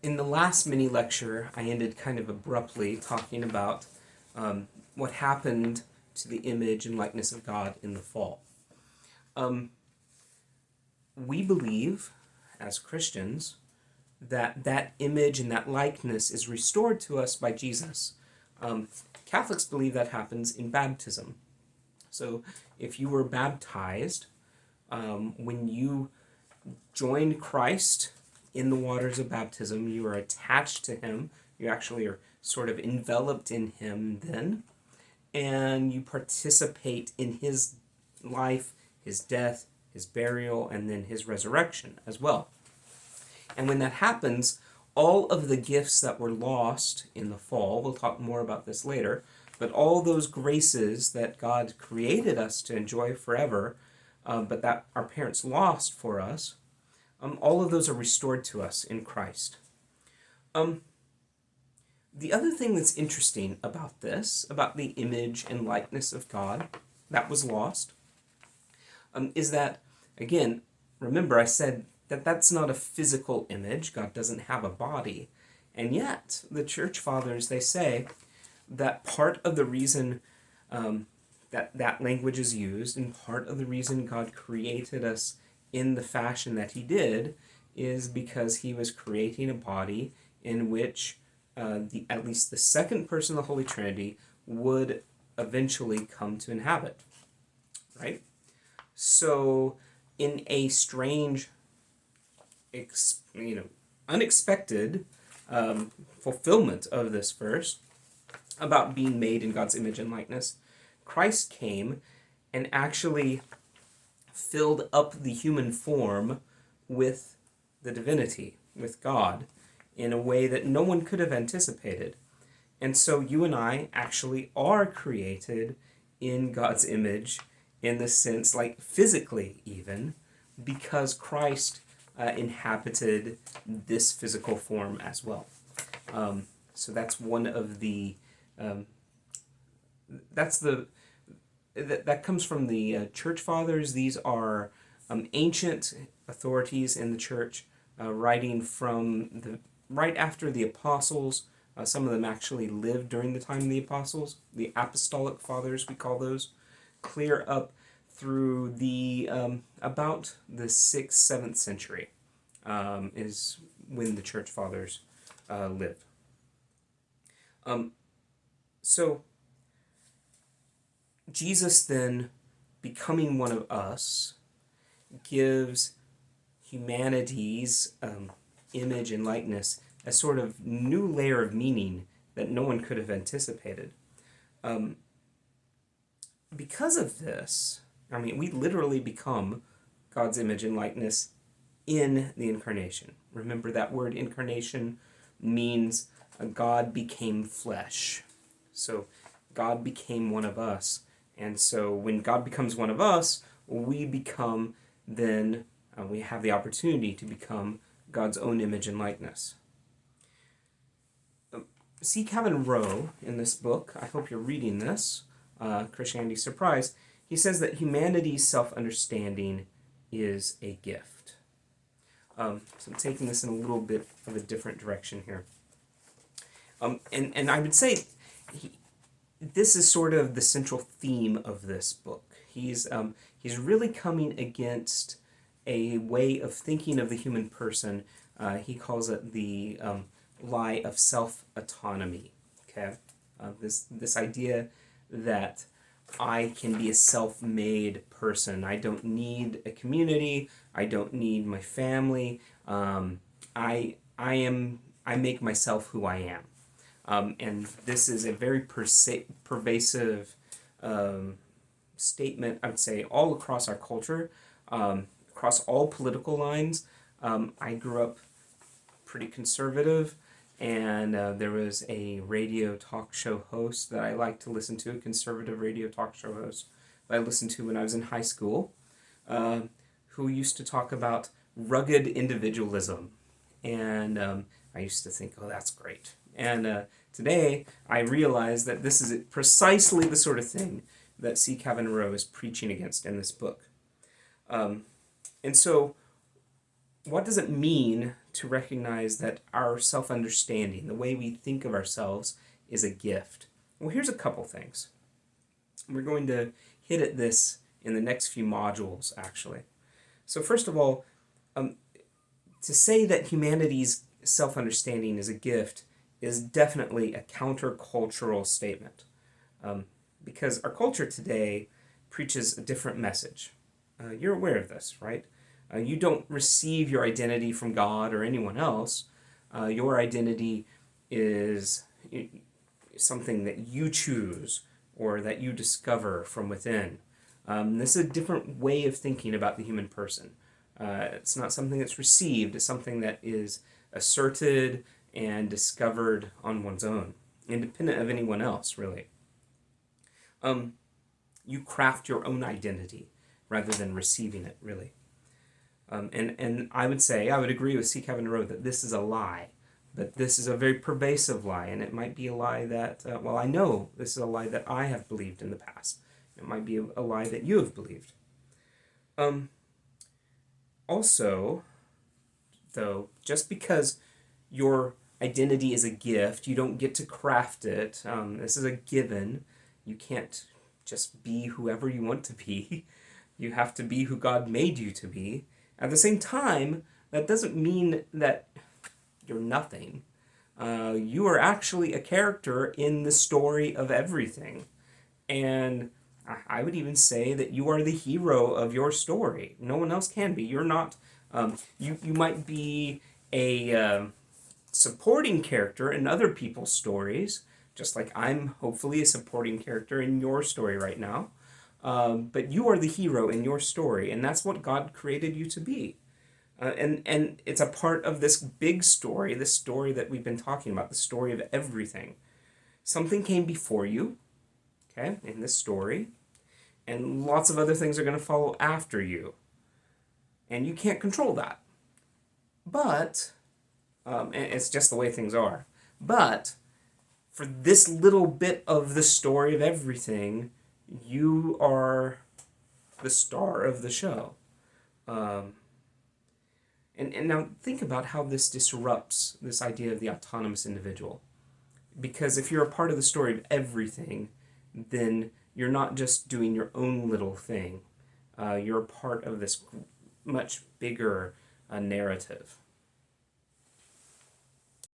In the last mini lecture, I ended kind of abruptly talking about what happened to the image and likeness of God in the fall. We believe, as Christians, that that image and that likeness is restored to us by Jesus. Catholics believe that happens in baptism. So if you were baptized, when you joined Christ in the waters of baptism, you are attached to him. You actually are sort of enveloped in him then, and you participate in his life, his death, his burial, and then his resurrection as well. And when that happens, all of the gifts that were lost in the fall, we'll talk more about this later, but all those graces that God created us to enjoy forever, but that our parents lost for us, all of those are restored to us in Christ. The other thing that's interesting about this, about the image and likeness of God that was lost, is that, again, remember I said that that's not a physical image. God doesn't have a body. And yet, the church fathers, they say that part of the reason that language is used, and part of the reason God created us in the fashion that he did, is because he was creating a body in which at least the second person of the Holy Trinity would eventually come to inhabit. Right? So, in a strange, unexpected fulfillment of this verse about being made in God's image and likeness, Christ came and actually filled up the human form with the divinity, with God, in a way that no one could have anticipated. And so you and I actually are created in God's image, in the sense, like physically even, because Christ inhabited this physical form as well. So that's one of the that comes from the church fathers. These are ancient authorities in the church, writing from right after the apostles. Some of them actually lived during the time of the apostles. The apostolic fathers, we call those, clear up through the about the 6th, 7th century is when the church fathers lived. So Jesus then, becoming one of us, gives humanity's image and likeness a sort of new layer of meaning that no one could have anticipated. Because of this, we literally become God's image and likeness in the Incarnation. Remember, that word incarnation means God became flesh. So God became one of us. And so when God becomes one of us, we become then, we have the opportunity to become God's own image and likeness. C. Kevin Rowe, in this book, I hope you're reading this, Christianity's Surprise, he says that humanity's self-understanding is a gift. So I'm taking this in a little bit of a different direction here. And I would say this is sort of the central theme of this book. He's really coming against a way of thinking of the human person. He calls it the lie of self-autonomy. Okay, this idea that I can be a self-made person. I don't need a community. I don't need my family. I make myself who I am. And this is a very pervasive statement, I would say, all across our culture, across all political lines. I grew up pretty conservative, and there was a radio talk show host that I liked to listen to, a conservative radio talk show host that I listened to when I was in high school, who used to talk about rugged individualism. And I used to think, oh, that's great. And today, I realize that this is precisely the sort of thing that C. Kevin Rowe is preaching against in this book. And so what does it mean to recognize that our self-understanding, the way we think of ourselves, is a gift? Well, here's a couple things. We're going to hit at this in the next few modules, actually. So first of all, to say that humanity's self-understanding is a gift is definitely a countercultural statement, because our culture today preaches a different message. You're aware of this, right? You don't receive your identity from God or anyone else. Your identity is something that you choose or that you discover from within. This is a different way of thinking about the human person. It's not something that's received, it's something that is asserted and discovered on one's own, independent of anyone else, really. You craft your own identity rather than receiving it, really. And I would agree with C. Kevin Rowe that this is a lie, but this is a very pervasive lie, and it might be a lie that, I know this is a lie that I have believed in the past. It might be a lie that you have believed. Also, though, just because your identity is a gift, you don't get to craft it. This is a given. You can't just be whoever you want to be. You have to be who God made you to be. At the same time, that doesn't mean that you're nothing. You are actually a character in the story of everything. And I would even say that you are the hero of your story. No one else can be. You're not, you might be a supporting character in other people's stories, just like I'm hopefully a supporting character in your story right now. But you are the hero in your story, and that's what God created you to be. And it's a part of this big story, this story that we've been talking about, the story of everything. Something came before you, okay, in this story, and lots of other things are going to follow after you. And you can't control that. But, and it's just the way things are. But, for this little bit of the story of everything, you are the star of the show. And now think about how this disrupts this idea of the autonomous individual. Because if you're a part of the story of everything, then you're not just doing your own little thing. You're a part of this much bigger narrative.